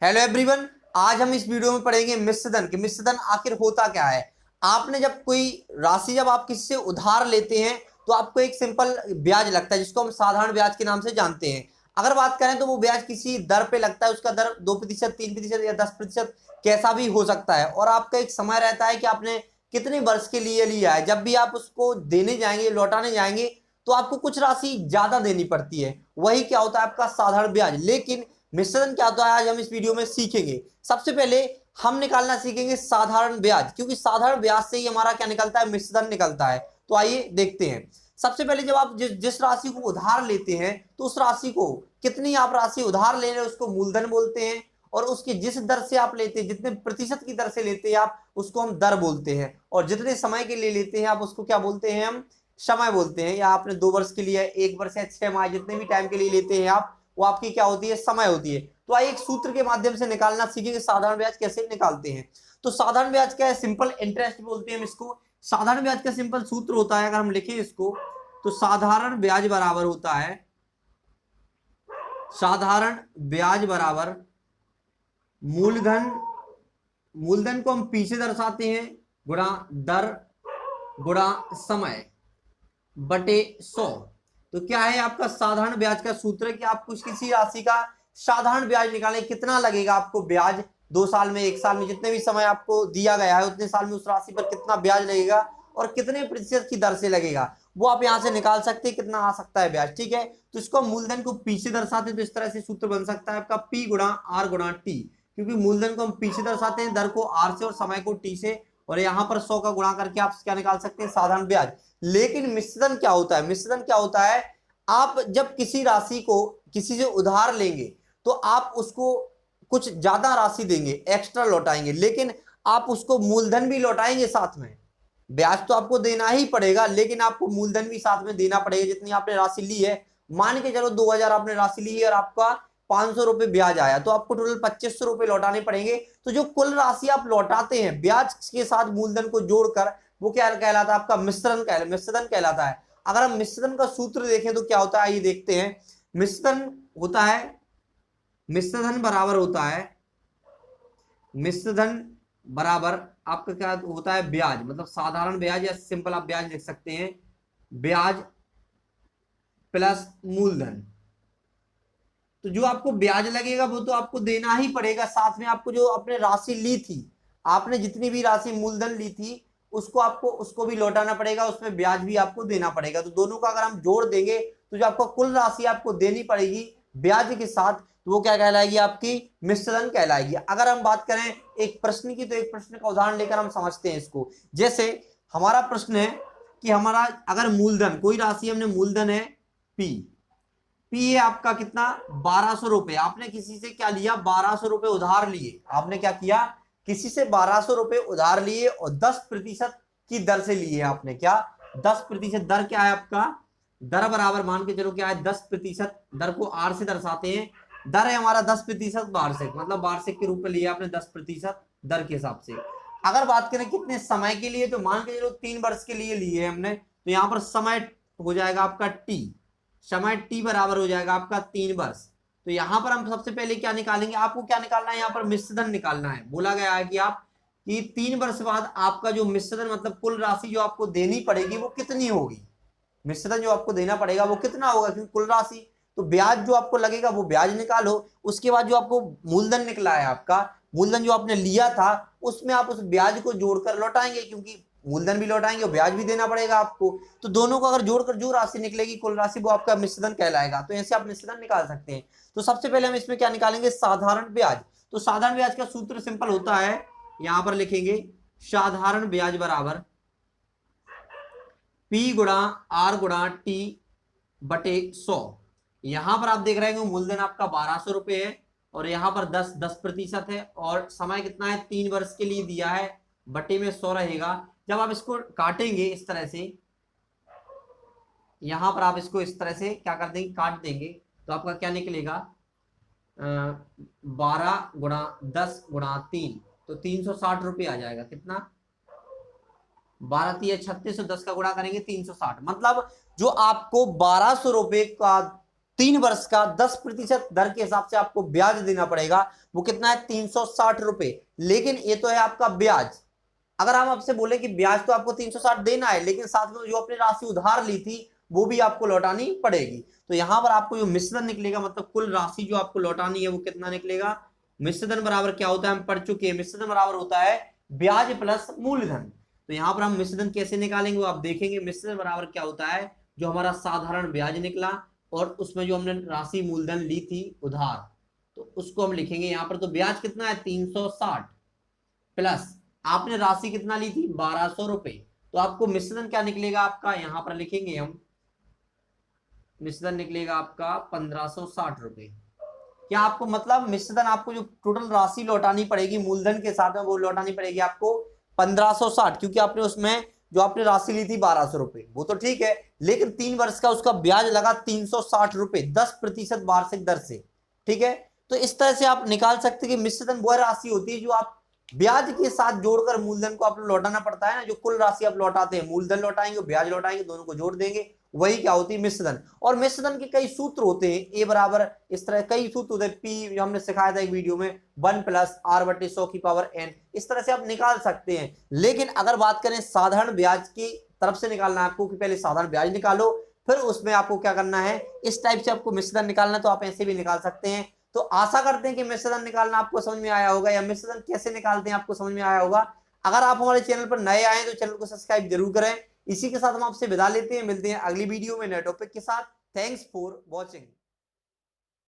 Hello everyone, आज हम इस वीडियो में पढ़ेंगे मिश्रधन कि मिश्रधन आखिर होता क्या है। आपने जब कोई राशि जब आप किसी से उधार लेते हैं तो आपको एक सिंपल ब्याज लगता है जिसको हम साधारण ब्याज के नाम से जानते हैं। अगर बात करें तो वो ब्याज किसी दर पे लगता है, उसका दर 2%, 3% या 10% कैसा भी हो सकता है। और आपका एक समय रहता है कि आपने कितने वर्ष के लिए लिया है। जब भी आप उसको देने जाएंगे, लौटाने जाएंगे, तो आपको कुछ राशि ज्यादा देनी पड़ती है। वही क्या होता है आपका साधारण ब्याज। लेकिन मिश्रण क्या होता है आज हम इस वीडियो में सीखेंगे। सबसे पहले हम निकालना सीखेंगे साधारण ब्याज, क्योंकि साधारण ब्याज से ही हमारा क्या निकलता है, मिश्रण निकलता है। तो आइए देखते हैं। सबसे पहले जब आप जिस राशि को उधार लेते हैं तो उस राशि को, कितनी आप राशि उधार ले रहे हैं उसको मूलधन बोलते हैं। और उसकी जिस दर से आप लेते हैं, जितने प्रतिशत की दर से लेते हैं आप, उसको हम दर बोलते हैं। और जितने समय के लिए लेते हैं आप, उसको क्या बोलते हैं, हम समय बोलते हैं। या आपने 2 वर्ष के लिए, 1 वर्ष या 6 माह, जितने भी टाइम के लिए लेते हैं आप, वो आपकी क्या होती है, समय होती है। तो आइए एक सूत्र के माध्यम से निकालना सीखेंगे साधारण ब्याज कैसे निकालते हैं। तो साधारण ब्याज क्या है, सिंपल इंटरेस्ट बोलते हैं हम इसको। साधारण ब्याज का सिंपल सूत्र होता है, अगर हम लिखें इसको, तो साधारण ब्याज बराबर होता है, साधारण ब्याज बराबर मूलधन, मूलधन को हम पी से दर्शाते हैं, गुणा दर गुणा समय बटे 100। तो क्या है आपका साधारण ब्याज का सूत्र कि आप कुछ किसी राशि का साधारण ब्याज निकालें, कितना लगेगा आपको ब्याज, 2 साल में, 1 साल में, जितने भी समय आपको दिया गया है उतने साल में उस राशि पर कितना ब्याज लगेगा और कितने प्रतिशत की दर से लगेगा, वो आप यहां से निकाल सकते हैं कितना आ सकता है ब्याज। ठीक है, तो इसको मूलधन को पी से दर्शाते हैं, तो इस तरह से सूत्र बन सकता है आपका पी गुणा आर गुणा टी। क्योंकि मूलधन को हम पी से दर्शाते हैं, दर को आर से और समय को टी से, और यहां पर 100 का गुणा करके आप क्या निकाल सकते हैं, साधारण ब्याज। लेकिन मिश्रण क्या होता है, मिश्रण क्या होता है, आप जब किसी राशि को किसी से उधार लेंगे तो आप उसको कुछ ज्यादा राशि देंगे, एक्स्ट्रा लौटाएंगे, लेकिन आप उसको मूलधन भी लौटाएंगे साथ में। ब्याज तो आपको देना ही पड़ेगा, लेकिन आपको मूलधन भी साथ में देना पड़ेगा जितनी आपने राशि ली है। मान के चलो 2000 आपने राशि ली है और आपका 500 रुपए ब्याज आया, तो आपको टोटल 2500 रुपए लौटाने पड़ेंगे। तो जो कुल राशि आप लौटाते हैं ब्याज के साथ मूलधन को जोड़कर, वो क्या कहलाता है, आपका मिश्रण कहलाता है। अगर हम मिश्रण का सूत्र देखें तो क्या होता है, ये देखते हैं। मिश्रण होता है, मिश्रधन बराबर होता है, मिश्रधन बराबर आपका क्या होता है, ब्याज, मतलब साधारण ब्याज या सिंपल आप ब्याज लिख सकते हैं, ब्याज प्लस मूलधन। तो जो आपको ब्याज लगेगा वो तो आपको देना ही पड़ेगा, साथ में आपको जो आपने राशि ली थी, आपने जितनी भी राशि मूलधन ली थी उसको भी लौटाना पड़ेगा, उसमें ब्याज भी आपको देना पड़ेगा। तो दोनों का अगर हम जोड़ देंगे तो जो आपको कुल राशि आपको देनी पड़ेगी ब्याज के साथ, तो वो क्या कहलाएगी, आपकी मिश्रण कहलाएगी। अगर हम बात करें एक प्रश्न की, तो एक प्रश्न का उदाहरण लेकर हम समझते हैं इसको। जैसे हमारा प्रश्न है कि हमारा अगर मूलधन, कोई राशि हमने मूलधन है पी, पी है आपका कितना, 1200 रुपए। आपने किसी से क्या लिया, 1200 रुपए उधार लिए। आपने क्या किया, किसी से 1200 रुपए उधार लिए और 10% की दर से लिए आपने। क्या 10% दर क्या है आपका, दर बराबर मान के चलो क्या है, 10%। दर को आर से दर्शाते हैं, दर है हमारा 10% वार्षिक, मतलब वार्षिक के रूप में लिया आपने 10% दर के हिसाब से। अगर बात करें कितने समय के लिए, तो मान के चलो 3 वर्ष के लिए लिए हमने, तो यहां पर समय हो जाएगा आपका टी, समय टी बराबर हो जाएगा आपका 3 वर्ष। तो यहां पर हम सबसे पहले क्या निकालेंगे, आपको क्या निकालना है, यहां पर मिश्रधन निकालना है। बोला गया है कि आप कि 3 वर्ष बाद आपका जो मिश्रधन, मतलब कुल राशि जो आपको देनी पड़ेगी वो कितनी होगी, मिश्रधन जो आपको देना पड़ेगा वो कितना होगा, क्योंकि कुल राशि, तो ब्याज जो आपको लगेगा वो ब्याज निकालो। उसके बाद जो आपको मूलधन निकला है, आपका मूलधन जो आपने लिया था, उसमें आप उस ब्याज को जोड़कर लौटाएंगे, क्योंकि मूलधन भी लौटाएंगे और ब्याज भी देना पड़ेगा आपको। तो दोनों को अगर जोड़कर जो राशि निकलेगी कुल राशि, वो आपका मिश्रधन कहलाएगा। तो ऐसे आप मिश्रधन निकाल सकते हैं। तो सबसे पहले हम इसमें क्या निकालेंगे, साधारण ब्याज। तो साधारण ब्याज का सूत्र सिंपल होता है, यहां पर लिखेंगे साधारण ब्याज बराबर पी गुणा आर गुणा टी बटे 100। यहां पर आप देख रहे हैं मूलधन आपका 1200 रुपए है और यहां पर 10% है और समय कितना है, 3 वर्ष के लिए दिया है, बटे में 100 रहेगा। जब आप इसको काटेंगे इस तरह से, यहां पर आप इसको इस तरह से क्या कर देंगे, काट देंगे, तो आपका क्या निकलेगा, 12 गुणा 10 गुणा 3, तो 360 रुपये आ जाएगा। कितना, 12×3 = 36, 10 का गुणा करेंगे 360, मतलब जो आपको 1200 रुपए का 3 वर्ष का 10% दर के हिसाब से आपको ब्याज देना पड़ेगा। वो कितना है? 360 रुपए। लेकिन ये तो है आपका ब्याज। अगर हम आपसे बोले कि ब्याज तो आपको 360 देना है, लेकिन साथ में जो अपनी राशि उधार ली थी वो भी आपको लौटानी पड़ेगी। तो यहां पर आपको जो मिश्रधन निकलेगा, मतलब कुल राशि जो आपको लौटानी है, वो कितना निकलेगा? मिश्रधन बराबर क्या होता है? हम पढ़ चुके हैं, मिश्रधन बराबर होता है ब्याज प्लस मूलधन। तो यहां पर हम मिश्रधन कैसे निकालेंगे वो आप देखेंगे। मिश्रधन बराबर क्या होता है? जो हमारा साधारण ब्याज निकला और उसमें जो हमने राशि मूलधन ली थी उधार, तो उसको हम लिखेंगे यहां पर। तो ब्याज कितना है? 360 प्लस आपने राशि कितना ली थी? 1200 रुपए। तो आपको मिश्रधन क्या निकलेगा आपका? यहां पर लिखेंगे हम, मिश्रधन निकलेगा आपका 1560 रुपए। क्या आपको मतलब मिश्रधन आपको जो टोटल राशि लौटानी पड़ेगी मूलधन के साथ में, वो लौटानी पड़ेगी आपको 1560, क्योंकि आपने उसमें जो आपने राशि ली थी 1200 रुपए, वो तो ठीक है, लेकिन 3 वर्ष का उसका ब्याज लगा 360 रुपए 10% वार्षिक दर से। ठीक है, तो इस तरह से आप निकाल सकते हैं कि मिश्रधन वह राशि होती है जो आप ब्याज के साथ जोड़कर मूलधन को आपको लौटाना पड़ता है ना। जो कुल राशि आप लौटाते हैं, मूलधन लौटाएंगे ब्याज लौटाएंगे, दोनों को जोड़ देंगे, वही क्या होती है? मिश्रधन। और मिश्रधन के कई सूत्र होते हैं, ए बराबर, इस तरह कई सूत्र होते हैं। पी जो हमने सिखाया था एक वीडियो में, 1 प्लस आर बटे 100 की पावर n, इस तरह से आप निकाल सकते हैं। लेकिन अगर बात करें साधारण ब्याज की तरफ से निकालना है आपको, कि पहले साधारण ब्याज निकालो, फिर उसमें आपको क्या करना है, इस टाइप से आपको मिश्रधन निकालना, तो आप ऐसे भी निकाल सकते हैं। तो आशा करते हैं कि मिश्रधन निकालना आपको समझ में आया होगा, या मिश्रधन कैसे निकालते हैं आपको समझ में आया होगा। अगर आप हमारे चैनल पर नए आए तो चैनल को सब्सक्राइब जरूर करें। इसी के साथ हम आपसे विदा लेते हैं, मिलते हैं अगली वीडियो में नए टॉपिक के साथ। Thanks for watching.